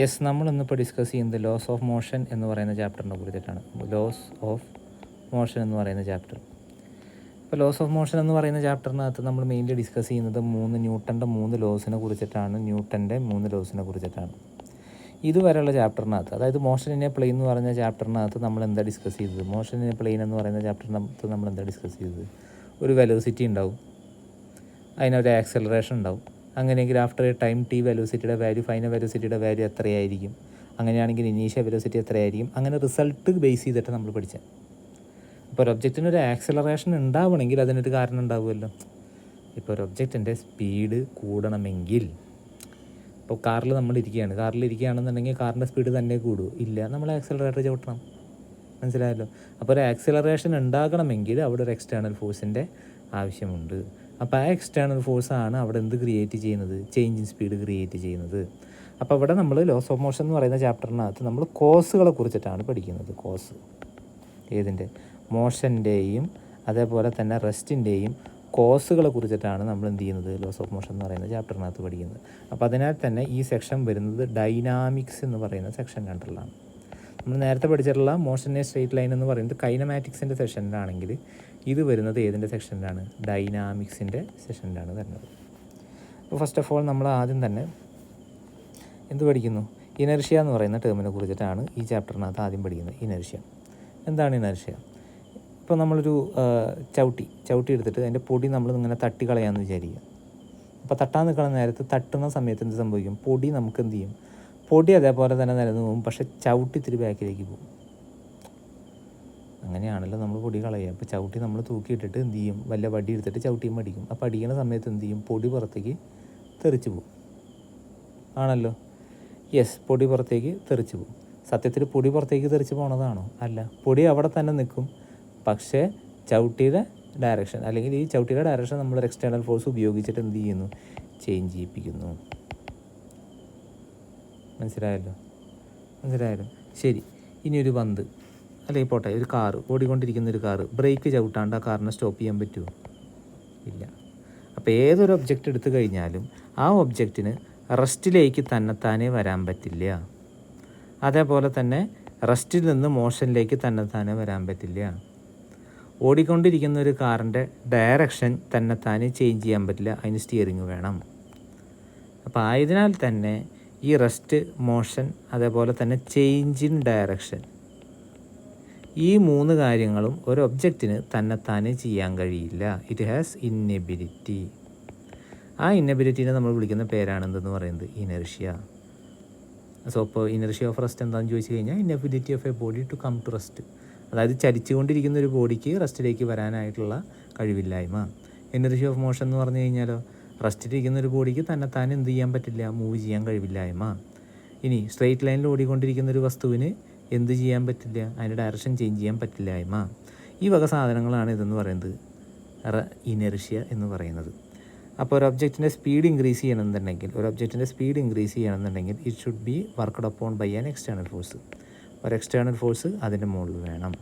Yes, നമ്മളിന്നിപ്പോൾ discuss ചെയ്യുന്നത് loss of motion എന്ന് പറയുന്ന ചാപ്റ്ററിനെ കുറിച്ചിട്ടാണ്. ലോസ് ഓഫ് മോഷൻ എന്ന് പറയുന്ന ചാപ്റ്റർ. ഇപ്പോൾ ലോസ് ഓഫ് മോഷൻ എന്ന് പറയുന്ന ചാപ്റ്ററിനകത്ത് നമ്മൾ മെയിൻലി ഡിസ്കസ് ചെയ്യുന്നത് ന്യൂട്ടൻ്റെ മൂന്ന് ലോസിനെ കുറിച്ചിട്ടാണ്. ഇതുവരെയുള്ള ചാപ്റ്ററിനകത്ത്, അതായത് മോഷൻ ഇൻ എ പ്ലെയിൻ എന്ന് പറയുന്ന ചാപ്റ്ററിനകത്ത് നമ്മൾ എന്താ ഡിസ്കസ് ചെയ്തത്? മോഷൻ ഇൻ എ പ്ലെയിൻ എന്ന് പറയുന്ന ചാപ്റ്ററിനകത്ത് നമ്മൾ എന്താ ഡിസ്കസ് ചെയ്തത്? ഒരു വെലോസിറ്റി ഉണ്ടാവും, അതിനൊരു ആക്സലറേഷൻ ഉണ്ടാവും. അങ്ങനെയെങ്കിൽ ആഫ്റ്റർ എ ടൈം ടി വെലോസിറ്റിയുടെ വാല്യൂ, ഫൈനൽ വെലോസിറ്റിയുടെ വാല്യൂ എത്രയായിരിക്കും? അങ്ങനെയാണെങ്കിൽ ഇനീഷ്യൽ വെലോസിറ്റി എത്രയായിരിക്കും? അങ്ങനെ റിസൾട്ട് ബേസ് ചെയ്തിട്ട് നമ്മൾ പഠിച്ചത്. ഇപ്പോൾ ഒരു ഒബ്ജക്റ്റിനൊരു ആക്സലറേഷൻ ഉണ്ടാവണമെങ്കിൽ അതിനൊരു കാരണം ഉണ്ടാവുമല്ലോ. ഇപ്പോൾ ഒരു ഒബ്ജക്റ്റിൻ്റെ സ്പീഡ് കൂടണമെങ്കിൽ, ഇപ്പോൾ കാറിലിരിക്കുകയാണെന്നുണ്ടെങ്കിൽ കാറിൻ്റെ സ്പീഡ് തന്നെ കൂടുമോ? ഇല്ല, നമ്മൾ ആക്സലറേറ്റർ ചവിട്ടണം. മനസ്സിലായല്ലോ? അപ്പോൾ ഒരു ആക്സലറേഷൻ ഉണ്ടാകണമെങ്കിൽ അവിടെ ഒരു എക്സ്റ്റേണൽ ഫോഴ്സിൻ്റെ ആവശ്യമുണ്ട്. അപ്പോൾ ആ എക്സ്റ്റേണൽ ഫോഴ്സാണ് അവിടെ എന്ത് ക്രിയേറ്റ് ചെയ്യുന്നത്? ചേഞ്ച് ഇൻ സ്പീഡ് ക്രിയേറ്റ് ചെയ്യുന്നത്. അപ്പോൾ ഇവിടെ നമ്മൾ ലോസ് ഓഫ് മോഷൻ എന്ന് പറയുന്ന ചാപ്റ്ററിനകത്ത് നമ്മൾ കോസുകളെ കുറിച്ചിട്ടാണ് പഠിക്കുന്നത്. കോസ് ഏതിൻ്റെ? മോഷൻ്റെയും അതേപോലെ തന്നെ റെസ്റ്റിൻ്റെയും കോസുകളെ കുറിച്ചിട്ടാണ് നമ്മൾ എന്ത് ചെയ്യുന്നത്? ലോസ് ഓഫ് മോഷൻ എന്ന് പറയുന്ന ചാപ്റ്ററിനകത്ത് പഠിക്കുന്നത്. അപ്പോൾ അതിനാൽ തന്നെ ഈ സെക്ഷൻ വരുന്നത് ഡൈനാമിക്സ് എന്ന് പറയുന്ന സെക്ഷൻ കണ്ടറിലാണ്. നമ്മൾ നേരത്തെ പഠിച്ചിട്ടുള്ള മോഷൻ എ സ്ട്രെയിറ്റ് ലൈൻ എന്ന് പറയുന്നത് കൈനമാറ്റിക്സിൻ്റെ സെഷനിലാണെങ്കിൽ ഇത് വരുന്നത് ഏതിൻ്റെ സെക്ഷനിലാണ്? ഡൈനാമിക്സിൻ്റെ സെഷനിലാണ് വരുന്നത്. അപ്പോൾ ഫസ്റ്റ് ഓഫ് ഓൾ നമ്മൾ ആദ്യം തന്നെ എന്ത് പഠിക്കുന്നു? ഇനർഷ്യ എന്ന് പറയുന്ന ടേമിനെ കുറിച്ചിട്ടാണ് ഈ ചാപ്റ്ററിനകത്ത് ആദ്യം പഠിക്കുന്നത്. ഇനർഷ്യ എന്താണ്? ഇനർഷ്യ ഇപ്പോൾ നമ്മളൊരു ചവിട്ടി എടുത്തിട്ട് അതിൻ്റെ പൊടി നമ്മൾ ഇങ്ങനെ തട്ടി കളയാമെന്ന് വിചാരിക്കുക. അപ്പോൾ തട്ടാൻ നിൽക്കുന്ന നേരത്ത് തട്ടുന്ന സമയത്ത് എന്ത് സംഭവിക്കും? പൊടി നമുക്ക് എന്ത് ചെയ്യും? പൊടി അതേപോലെ തന്നെ നിലനിന്ന് പോകും, പക്ഷേ ചവിട്ടി ഇത്തിരി ബാക്കിലേക്ക് പോകും. അങ്ങനെയാണല്ലോ നമ്മൾ പൊടി കളയുക. അപ്പോൾ ചവിട്ടി നമ്മൾ തൂക്കിയിട്ടിട്ട് എന്ത് ചെയ്യും? വല്ല വടി എടുത്തിട്ട് ചവിട്ടിയും അടിക്കും. അപ്പോൾ അടിക്കുന്ന സമയത്ത് എന്ത് ചെയ്യും? പൊടി പുറത്തേക്ക് തെറിച്ച് പോകും. ആണല്ലോ? യെസ്, പൊടി പുറത്തേക്ക് തെറിച്ച് പോകും. സത്യത്തിൽ പൊടി പുറത്തേക്ക് തെറിച്ച് പോണതാണോ? അല്ല, പൊടി അവിടെ തന്നെ നിൽക്കും. പക്ഷേ ചവിട്ടിയുടെ ഡയറക്ഷൻ, അല്ലെങ്കിൽ ഈ ചവിട്ടിയുടെ ഡയറക്ഷൻ നമ്മളൊരു എക്സ്റ്റേണൽ ഫോഴ്സ് ഉപയോഗിച്ചിട്ട് എന്ത് ചെയ്യുന്നു? ചേഞ്ച് ചെയ്യിപ്പിക്കുന്നു. മനസ്സിലായല്ലോ? ശരി, ഇനിയൊരു പന്ത് അല്ലെങ്കിൽ പോട്ടെ, ഒരു കാറ്, ഓടിക്കൊണ്ടിരിക്കുന്നൊരു കാറ്, ബ്രേക്ക് ചവിട്ടാണ്ട് ആ കാറിനെ സ്റ്റോപ്പ് ചെയ്യാൻ പറ്റുമോ? ഇല്ല. അപ്പോൾ ഏതൊരു ഒബ്ജക്റ്റ് എടുത്തു കഴിഞ്ഞാലും ആ ഒബ്ജക്റ്റിന് റെസ്റ്റിലേക്ക് തന്നെത്താനേ വരാൻ പറ്റില്ല. അതേപോലെ തന്നെ റെസ്റ്റിൽ നിന്ന് മോഷനിലേക്ക് തന്നെത്താനേ വരാൻ പറ്റില്ല. ഓടിക്കൊണ്ടിരിക്കുന്ന ഒരു കാറിൻ്റെ ഡയറക്ഷൻ തന്നെത്താനേ ചേഞ്ച് ചെയ്യാൻ പറ്റില്ല, അതിന് സ്റ്റിയറിങ് വേണം. അപ്പോൾ ആയതിനാൽ തന്നെ ഈ റെസ്റ്റ്, മോഷൻ, അതേപോലെ തന്നെ ചേഞ്ച് ഇൻ ഡയറക്ഷൻ, ഈ മൂന്ന് കാര്യങ്ങളും ഒരു ഒബ്ജക്റ്റിന് തന്നെത്താനെ ചെയ്യാൻ കഴിയില്ല. It has inability. ആ ഇന്നെബിലിറ്റീനെ നമ്മൾ വിളിക്കുന്ന പേരാണ് എന്തെന്ന് പറയുന്നത്? ഇനർഷ്യ. സോ ഇപ്പോൾ ഇനർഷ്യ ഓഫ് റെസ്റ്റ് എന്താണെന്ന് ചോദിച്ചു കഴിഞ്ഞാൽ inability of a body to come to rest. അതായത് ചലിച്ചുകൊണ്ടിരിക്കുന്ന ഒരു ബോഡിക്ക് റെസ്റ്റിലേക്ക് വരാനായിട്ടുള്ള കഴിവില്ലായ്മ. ഇനർഷ്യ ഓഫ് മോഷൻ എന്ന് പറഞ്ഞു കഴിഞ്ഞാലോ, റെസ്റ്റിലിരിക്കുന്ന ഒരു ബോഡിക്ക് തന്നെത്താനെ എന്ത് ചെയ്യാൻ പറ്റില്ല? മൂവ് ചെയ്യാൻ കഴിവില്ലായ്മ. ഇനി സ്ട്രെയിറ്റ് ലൈനിൽ ഓടിക്കൊണ്ടിരിക്കുന്ന ഒരു വസ്തുവിന് എന്ത് ചെയ്യാൻ പറ്റില്ല? അതിൻ്റെ ഡയറക്ഷൻ ചേഞ്ച് ചെയ്യാൻ പറ്റില്ലായ്മ. ഈ വക സാധനങ്ങളാണ് ഇതെന്ന് പറയുന്നത് ഇനർഷ്യ എന്ന് പറയുന്നത്. അപ്പോൾ ഒരു ഒബ്ജക്റ്റിൻ്റെ സ്പീഡ് ഇൻക്രീസ് ചെയ്യണമെന്നുണ്ടെങ്കിൽ it should be worked upon by an external force. ഒരു എക്സ്റ്റേണൽ ഫോഴ്സ് അതിൻ്റെ മുകളിൽ വേണം.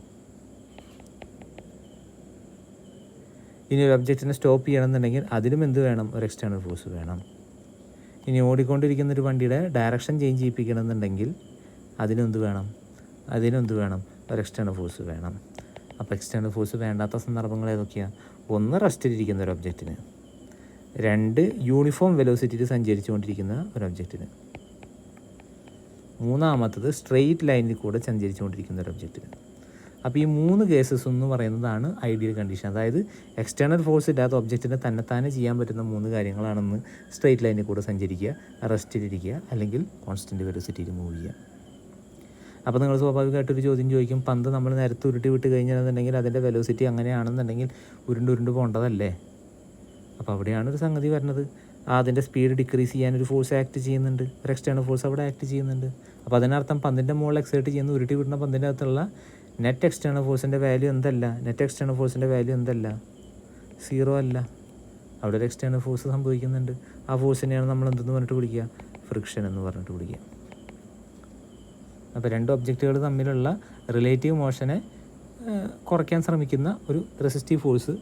ഇനി ഒരു ഒബ്ജക്റ്റിനെ സ്റ്റോപ്പ് ചെയ്യണമെന്നുണ്ടെങ്കിൽ അതിനും എന്ത് വേണം? ഒരു എക്സ്റ്റേണൽ ഫോഴ്സ് വേണം. ഇനി ഓടിക്കൊണ്ടിരിക്കുന്നൊരു വണ്ടിയുടെ ഡയറക്ഷൻ ചേഞ്ച് ചെയ്യിപ്പിക്കണമെന്നുണ്ടെങ്കിൽ അതിനെന്ത് വേണം? ഒരു എക്സ്റ്റേണൽ ഫോഴ്സ് വേണം. അപ്പോൾ എക്സ്റ്റേണൽ ഫോഴ്സ് വേണ്ടാത്ത സന്ദർഭങ്ങൾ ഏതൊക്കെയാണ്? ഒന്ന്, റെസ്റ്റിലിരിക്കുന്ന ഒരു ഒബ്ജക്റ്റിന്. രണ്ട്, യൂണിഫോം വെലോസിറ്റിയിൽ സഞ്ചരിച്ചുകൊണ്ടിരിക്കുന്ന ഒരു ഒബ്ജക്റ്റിന്. മൂന്നാമത്തത് സ്ട്രെയിറ്റ് ലൈനിൽ കൂടെ സഞ്ചരിച്ചുകൊണ്ടിരിക്കുന്ന ഒരു ഒബ്ജക്റ്റിന്. അപ്പോൾ ഈ മൂന്ന് കേസസ് എന്ന് പറയുന്നതാണ് ഐഡിയൽ കണ്ടീഷൻ. അതായത് എക്സ്റ്റേണൽ ഫോഴ്സ് ഇല്ലാത്ത ഒബ്ജക്റ്റിനെ തന്നെത്താനെ ചെയ്യാൻ പറ്റുന്ന മൂന്ന് കാര്യങ്ങളാണെന്ന്: സ്ട്രെയിറ്റ് ലൈനിൽ കൂടെ സഞ്ചരിക്കുക, റെസ്റ്റിലിരിക്കുക, അല്ലെങ്കിൽ കോൺസ്റ്റൻറ്റ് വെലോസിറ്റിയിൽ മൂവ് ചെയ്യുക. അപ്പോൾ നിങ്ങൾ സ്വാഭാവികമായിട്ടൊരു ചോദ്യം ചോദിക്കും, പന്ത് നമ്മൾ നേരത്തെ ഉരുട്ടി വിട്ട് കഴിഞ്ഞാണെന്നുണ്ടെങ്കിൽ അതിൻ്റെ വെലോസിറ്റി അങ്ങനെയാണെന്നുണ്ടെങ്കിൽ ഉരുണ്ട് പോകേണ്ടതല്ലേ? അപ്പോൾ അവിടെയാണ് ഒരു സംഗതി വരുന്നത്. അതിൻ്റെ സ്പീഡ് ഡിക്രീസ് ചെയ്യാനൊരു ഫോഴ്സ് ആക്ട് ചെയ്യുന്നുണ്ട്, ഒരു എക്സ്റ്റേണൽ ഫോഴ്സ് അവിടെ ആക്ട് ചെയ്യുന്നുണ്ട്. അപ്പോൾ അതിനർത്ഥം പന്തിൻ്റെ മുകളിൽ എക്സേർട്ട് ചെയ്യുന്ന ഉരുട്ടി വിടുന്ന പന്തിൻ്റെ അകത്തുള്ള നെറ്റ് എക്സ്റ്റേണൽ ഫോഴ്സിൻ്റെ വാല്യൂ എന്തല്ല? 0 അല്ല. അവിടെ ഒരു എക്സ്റ്റേണൽ ഫോഴ്സ് സംഭവിക്കുന്നുണ്ട്. ആ ഫോഴ്സിനെയാണ് നമ്മൾ എന്തെന്ന് പറഞ്ഞിട്ട് വിളിക്കുക? ഫ്രിക്ഷൻ എന്ന് പറഞ്ഞിട്ട് വിളിക്കുക. അപ്പോൾ രണ്ട് ഒബ്ജക്റ്റുകൾ തമ്മിലുള്ള റിലേറ്റീവ് മോഷനെ കുറയ്ക്കാൻ ശ്രമിക്കുന്ന ഒരു റെസിസ്റ്റീവ് ഫോഴ്സ്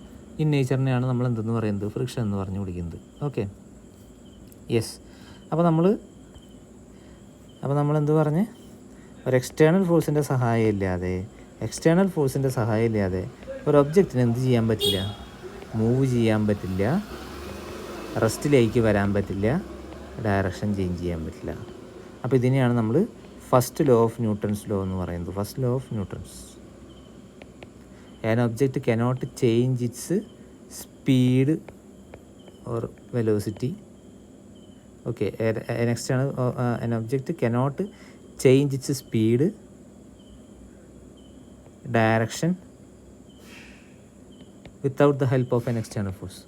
ഇൻ നേച്ചറിനെയാണ് നമ്മൾ എന്തെന്ന് പറയുന്നത്? ഫ്രിക്ഷൻ എന്ന് പറഞ്ഞു വിളിക്കുന്നത്. Okay, yes. അപ്പോൾ നമ്മൾ അപ്പോൾ നമ്മളെന്ത് പറഞ്ഞ്, ഒരു എക്സ്റ്റേണൽ ഫോഴ്സിൻ്റെ സഹായം ഇല്ലാതെ ഒരു ഒബ്ജക്റ്റിന് എന്ത് ചെയ്യാൻ പറ്റില്ല, മൂവ് ചെയ്യാൻ പറ്റില്ല, റെസ്റ്റിലേക്ക് വരാൻ പറ്റില്ല, ഡയറക്ഷൻ ചേഞ്ച് ചെയ്യാൻ പറ്റില്ല. അപ്പോൾ ഇതിനെയാണ് നമ്മൾ first law of Newton's law എന്ന് പറയുന്നത്. First law of Newton's, an object cannot change its speed or velocity. Okay, an object cannot change its speed, direction without the help of an external force,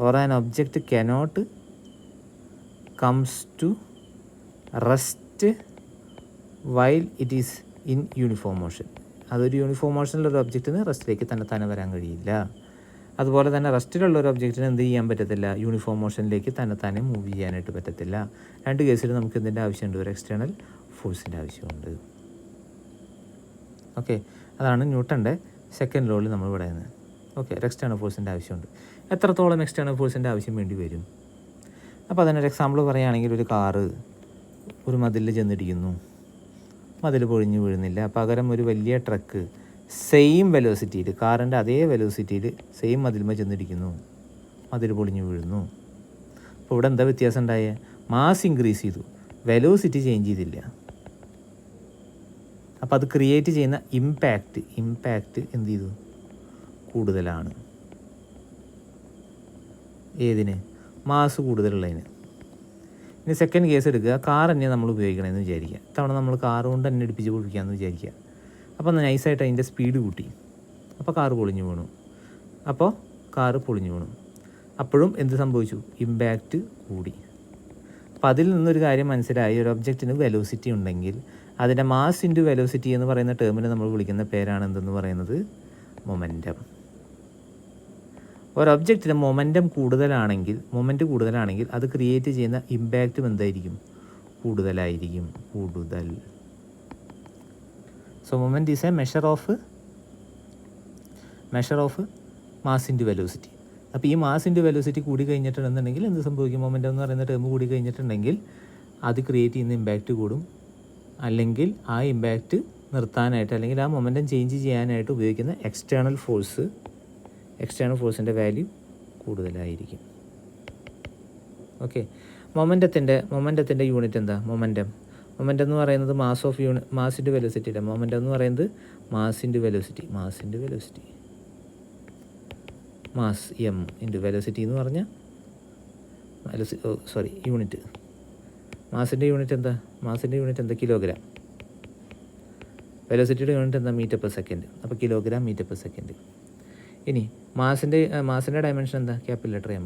or an object cannot comes to rest while it is in uniform motion. അതൊരു uniform മോഷനിലൊരു ഒബ്ജക്റ്റിന് റെസ്റ്റിലേക്ക് തന്നെ വരാൻ കഴിയില്ല. അതുപോലെ തന്നെ റെസ്റ്റിലുള്ള ഒരു ഒബ്ജക്റ്റിന് എന്ത് ചെയ്യാൻ പറ്റത്തില്ല, യൂണിഫോം മോഷനിലേക്ക് തന്നെ മൂവ് ചെയ്യാനായിട്ട് പറ്റത്തില്ല. രണ്ട് കേസിൽ നമുക്ക് എന്തിൻ്റെ ആവശ്യമുണ്ട്, ഒരു എക്സ്റ്റേണൽ ഫോഴ്സിൻ്റെ ആവശ്യമുണ്ട്. ഓക്കെ, അതാണ് ന്യൂട്ടൻ്റെ സെക്കൻഡ് ലോയിൽ നമ്മൾ പറയുന്നത്. ഓക്കെ, ഒരു എക്സ്റ്റേണൽ ഫോഴ്സിൻ്റെ ആവശ്യമുണ്ട്. എത്രത്തോളം എക്സ്റ്റേണൽ ഫോഴ്സിൻ്റെ ആവശ്യം വേണ്ടി വരും? അപ്പോൾ അതിനൊരു എക്സാമ്പിൾ പറയുകയാണെങ്കിൽ, ഒരു കാറ് ഒരു മതിലിൽ ചെന്നിടിക്കുന്നു, മതിൽ പൊഴിഞ്ഞു വീഴുന്നില്ല. പകരം ഒരു വലിയ ട്രക്ക് സെയിം വെലോസിറ്റിയിൽ, കാറിൻ്റെ അതേ വെലോസിറ്റിയിൽ സെയിം മതിൽമ ചെന്നിടിക്കുന്നു, മതിൽ പൊളിഞ്ഞു വീഴുന്നു. അപ്പോൾ ഇവിടെ എന്താ വ്യത്യാസം ഉണ്ടായേ? മാസ് ഇൻക്രീസ് ചെയ്തു, വെലോസിറ്റി ചേഞ്ച് ചെയ്തില്ല. അപ്പോൾ അത് ക്രിയേറ്റ് ചെയ്യുന്ന ഇമ്പാക്റ്റ് എന്ത് ചെയ്തു, കൂടുതലാണ്. ഏതിന്? മാസ് കൂടുതലുള്ളതിന്. ഇനി സെക്കൻഡ് കേസ് എടുക്കുക, കാർ തന്നെ നമ്മൾ ഉപയോഗിക്കണമെന്ന് വിചാരിക്കുക. ഇത്തവണ നമ്മൾ കാർ കൊണ്ട് തന്നെ ഇടിപ്പിച്ച് പൊളിക്കാമെന്ന് വിചാരിക്കുക. അപ്പോൾ നൈസായിട്ട് അതിൻ്റെ സ്പീഡ് കൂട്ടി, അപ്പോൾ കാറ് പൊളിഞ്ഞു വീണു. അപ്പോഴും എന്ത് സംഭവിച്ചു? ഇമ്പാക്റ്റ് കൂടി. അപ്പോൾ അതിൽ നിന്നൊരു കാര്യം മനസ്സിലായി, ഒരു ഒബ്ജക്റ്റിന് വെലോസിറ്റി ഉണ്ടെങ്കിൽ അതിൻ്റെ മാസ് ഇൻറ്റു വെലോസിറ്റി എന്ന് പറയുന്ന ടേമിനെ നമ്മൾ വിളിക്കുന്ന പേരാണ് എന്തെന്ന് പറയുന്നത്, മൊമെൻറ്റം. ഒരു ഒബ്ജക്റ്റിന് മൊമെൻറ്റ് കൂടുതലാണെങ്കിൽ അത് ക്രിയേറ്റ് ചെയ്യുന്ന ഇമ്പാക്റ്റും എന്തായിരിക്കും? കൂടുതലായിരിക്കും. So moment is A measure of mass into velocity. അപ്പോൾ ഈ മാസ് ഇൻറ്റു വെലോസിറ്റി കൂടി കഴിഞ്ഞിട്ടുണ്ടെന്നുണ്ടെങ്കിൽ എന്ത് സംഭവിക്കും? മൊമെൻറ്റം എന്ന് പറയുന്ന ടേം കൂടി കഴിഞ്ഞിട്ടുണ്ടെങ്കിൽ അത് ക്രിയേറ്റ് ചെയ്യുന്ന ഇമ്പാക്റ്റ് കൂടും. അല്ലെങ്കിൽ ആ ഇമ്പാക്റ്റ് നിർത്താനായിട്ട്, അല്ലെങ്കിൽ ആ മൊമെൻറ്റം ചേഞ്ച് ചെയ്യാനായിട്ട് ഉപയോഗിക്കുന്ന എക്സ്റ്റേണൽ ഫോഴ്സിൻ്റെ വാല്യൂ കൂടുതലായിരിക്കും. ഓക്കെ, മൊമെൻറ്റത്തിൻ്റെ യൂണിറ്റ് എന്താ? മൊമെൻറ്റം എന്ന് പറയുന്നത് മാസ് ഇൻറ്റു വെലോസിറ്റിയുടെ മൊമെൻറ്റം എന്ന് പറയുന്നത് mass into velocity. Mass M into velocity എന്ന് പറഞ്ഞാൽ യൂണിറ്റ്. മാസിൻ്റെ യൂണിറ്റ് എന്താ? കിലോഗ്രാം. വെലോസിറ്റിയുടെ യൂണിറ്റ് എന്താ? Metre per second. അപ്പോൾ കിലോഗ്രാം മീറ്റർ പെർ സെക്കൻഡ്. ഇനി മാസിൻ്റെ ഡയമെൻഷൻ എന്താ? Capital letter M.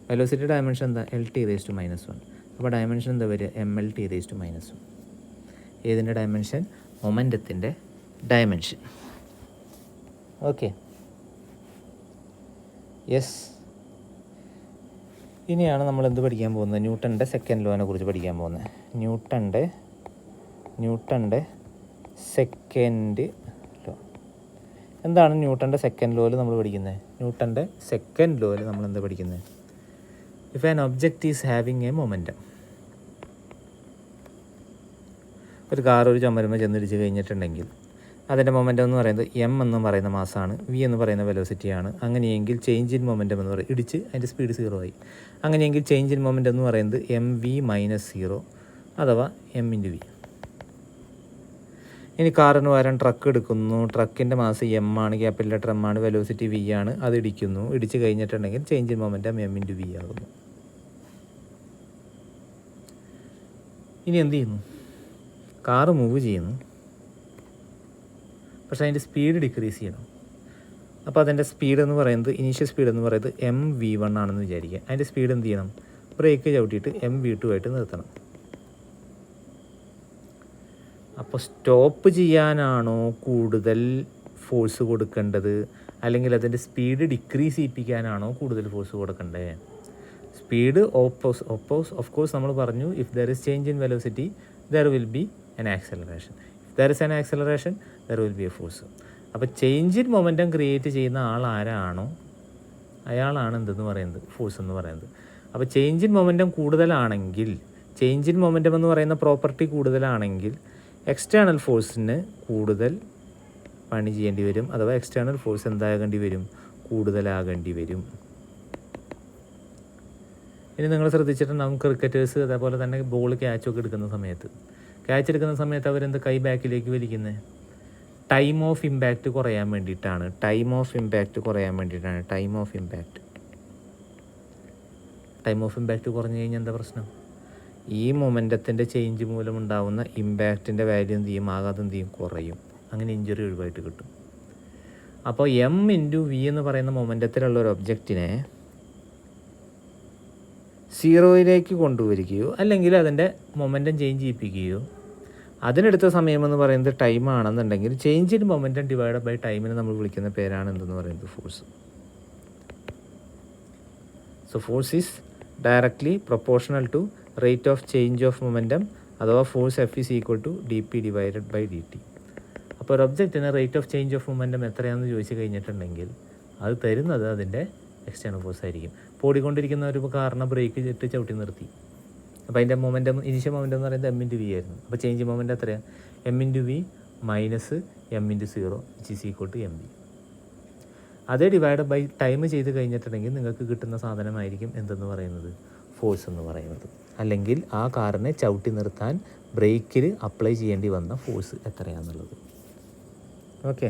Velocity dimension എന്താ? LT⁻⁻1. അപ്പോൾ ഡയമെൻഷൻ എന്താ വരിക? MLT⁻⁻1. ഏതിൻ്റെ ഡയമെൻഷൻ? മൊമെൻറ്റത്തിൻ്റെ ഡയമെൻഷൻ. Okay, yes. ഇനിയാണ് നമ്മൾ എന്ത് പഠിക്കാൻ പോകുന്നത്? ന്യൂട്ടൻ്റെ സെക്കൻഡ് ലോനെ കുറിച്ച് പഠിക്കാൻ പോകുന്നത്. ന്യൂട്ടൻ്റെ സെക്കൻഡ് ലോ. എന്താണ് ന്യൂട്ടൻ്റെ സെക്കൻഡ് ലോയിൽ നമ്മൾ പഠിക്കുന്നത്? ന്യൂട്ടൻ്റെ സെക്കൻഡ് ലോയിൽ നമ്മൾ എന്താ പഠിക്കുന്നത്? If an object is having A momentum. ഒരു കാർ ഒരു ചുമരുമ ചെന്നിടിച്ച് കഴിഞ്ഞിട്ടുണ്ടെങ്കിൽ അതിൻ്റെ മൊമെൻറ്റം എന്ന് പറയുന്നത് എം എന്ന് പറയുന്ന മാസാണ്, വി എന്ന് പറയുന്ന വെലോസിറ്റിയാണ്. അങ്ങനെയെങ്കിൽ ചേഞ്ച് ഇൻ മൊമെൻറ്റം എന്ന് പറയും, ഇടിച്ച് അതിൻ്റെ സ്പീഡ് 0 ആയി. അങ്ങനെയെങ്കിൽ ചേഞ്ച് ഇൻ മൊമെൻറ്റം എന്ന് പറയുന്നത് MV-0 അഥവാ M/V. ഇനി കാറിന് പകരം ട്രക്ക് എടുക്കുന്നു. ട്രക്കിൻ്റെ മാസ് എം ആണ്, ക്യാപിറ്റൽ ലെറ്റർ എം ആണ്, വെലോസിറ്റി V ആണ്. അത് ഇടിച്ച് കഴിഞ്ഞിട്ടുണ്ടെങ്കിൽ ചേഞ്ച് ഇൻ മൊമെൻറ്റം M/V ആകുന്നു. ഇനി എന്ത് ചെയ്യുന്നു? കാറ് മൂവ് ചെയ്യുന്നു, പക്ഷേ അതിൻ്റെ സ്പീഡ് ഡിക്രീസ് ചെയ്യണം. അപ്പോൾ അതിൻ്റെ സ്പീഡ് എന്ന് പറയുന്നത്, ഇനീഷ്യൽ സ്പീഡ് എന്ന് പറയുന്നത് MV1 ആണെന്ന് വിചാരിക്കുക. അതിൻ്റെ സ്പീഡ് എന്ത് ചെയ്യണം? ബ്രേക്ക് ചവിട്ടിയിട്ട് MV2 ആയിട്ട് നിർത്തണം. അപ്പോൾ സ്റ്റോപ്പ് ചെയ്യാനാണോ കൂടുതൽ ഫോഴ്സ് കൊടുക്കേണ്ടത്, അല്ലെങ്കിൽ അതിൻ്റെ സ്പീഡ് ഡിക്രീസ് ചെയ്യിപ്പിക്കാനാണോ കൂടുതൽ ഫോഴ്സ് കൊടുക്കേണ്ടത്? സ്പീഡ് ഓഫ് കോഴ്സ് നമ്മൾ പറഞ്ഞു, if there is change in velocity there will be an acceleration. If there is an acceleration, there will be a force. അപ്പോൾ ചേഞ്ച് ഇൻ മൊമെൻറ്റം ക്രിയേറ്റ് ചെയ്യുന്ന ആരാണോ അയാളാണ് എന്തെന്ന് പറയുന്നത്? ഫോഴ്സ് എന്ന് പറയുന്നത്. അപ്പോൾ ചേഞ്ച് ഇൻ മൊമെൻറ്റം കൂടുതലാണെങ്കിൽ ചേഞ്ച് ഇൻ മൊമെൻറ്റം എന്ന് പറയുന്ന പ്രോപ്പർട്ടി കൂടുതലാണെങ്കിൽ എക്സ്റ്റേണൽ ഫോഴ്സിന് കൂടുതൽ പണി ചെയ്യേണ്ടി വരും, അഥവാ എക്സ്റ്റേണൽ ഫോഴ്സ് എന്താകേണ്ടി വരും, കൂടുതലാകേണ്ടി വരും. ഇനി നിങ്ങൾ ശ്രദ്ധിച്ചിട്ടുണ്ടാവും ക്രിക്കറ്റേഴ്സ് അതേപോലെ തന്നെ ബോൾ ക്യാച്ചൊക്കെ എടുക്കുന്ന സമയത്ത് അവരെന്ത് കൈ ബാക്കിലേക്ക് വലിക്കുന്നത്? ടൈം ഓഫ് ഇമ്പാക്റ്റ് കുറയാൻ വേണ്ടിയിട്ടാണ്. ടൈം ഓഫ് ഇമ്പാക്റ്റ് കുറഞ്ഞു കഴിഞ്ഞാൽ എന്താ പ്രശ്നം? ഈ മൊമെൻറ്റത്തിൻ്റെ ചേഞ്ച് മൂലമുണ്ടാകുന്ന ഇമ്പാക്റ്റിൻ്റെ വാല്യൂ എന്ത് ചെയ്യും? ആഘാതം എന്ത് ചെയ്യും? കുറയും. അങ്ങനെ ഇഞ്ചുറി ഒഴിവായിട്ട് കിട്ടും. അപ്പോൾ m×v എന്ന് പറയുന്ന മൊമെൻറ്റത്തിലുള്ള ഒരു ഒബ്ജക്റ്റിനെ 0യിലേക്ക് കൊണ്ടുവരികയോ അല്ലെങ്കിൽ അതിൻ്റെ മൊമെൻറ്റം ചേഞ്ച് ചെയ്യിപ്പിക്കുകയോ, അതിനെടുത്ത സമയമെന്ന് പറയുന്നത് ടൈം ആണെന്നുണ്ടെങ്കിൽ change in momentum divide by ടൈമിനെ നമ്മൾ വിളിക്കുന്ന പേരാണ് എന്തെന്ന് പറയുന്നത്? Force. So force is directly proportional to rate of change of momentum, അഥവാ force F is equal to dp divided by dt. അപ്പോൾ ഒരു ഒബ്ജക്റ്റിന് rate of change of momentum എത്രയാണെന്ന് ചോദിച്ചു കഴിഞ്ഞിട്ടുണ്ടെങ്കിൽ അത് തരുന്നത് അതിൻ്റെ എക്സ്റ്റേണൽ ഫോഴ്സ് ആയിരിക്കും. ഓടിക്കൊണ്ടിരിക്കുന്ന ഒരു കാറിനെ ബ്രേക്ക് ഇട്ട് ചവിട്ടി നിർത്തി. അപ്പോൾ അതിൻ്റെ മൊമെൻറ്റം, ഇനിഷ്യൽ മൊമെൻറ്റം എന്ന് പറയുന്നത് m×v ആയിരുന്നു. അപ്പോൾ ചേഞ്ച് മൊമെൻറ്റം എത്രയാണ്? m×v minus m×0 which is equal to mv. അതേ ഡിവൈഡ് ബൈ ടൈം ചെയ്ത് കഴിഞ്ഞിട്ടുണ്ടെങ്കിൽ നിങ്ങൾക്ക് കിട്ടുന്ന സാധനമായിരിക്കും എന്തെന്ന് പറയുന്നത്? ഫോഴ്സ് എന്ന് പറയുന്നത്. അല്ലെങ്കിൽ ആ കാറിനെ ചവിട്ടി നിർത്താൻ ബ്രേക്കിൽ അപ്ലൈ ചെയ്യേണ്ടി വന്ന ഫോഴ്സ് എത്രയാണെന്നുള്ളത്. ഓക്കെ,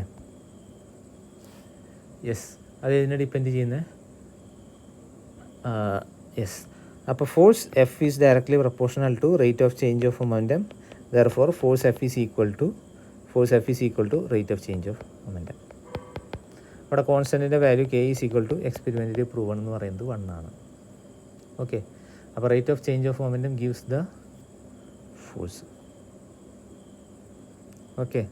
യെസ്, അത് ഇതിനെ ഡിപ്പെൻഡ് ചെയ്യുന്നത്. യെസ്, അപ്പോൾ force F is directly proportional to rate of change of momentum. Therefore force F is equal to rate of change of momentum. അവിടെ കോൺസ്റ്റൻറ്റിൻ്റെ value k is equal to experimentally proven എന്ന് പറയുന്നത് 1 ആണ്. Okay, അപ്പോൾ rate of change of momentum gives the force. Okay.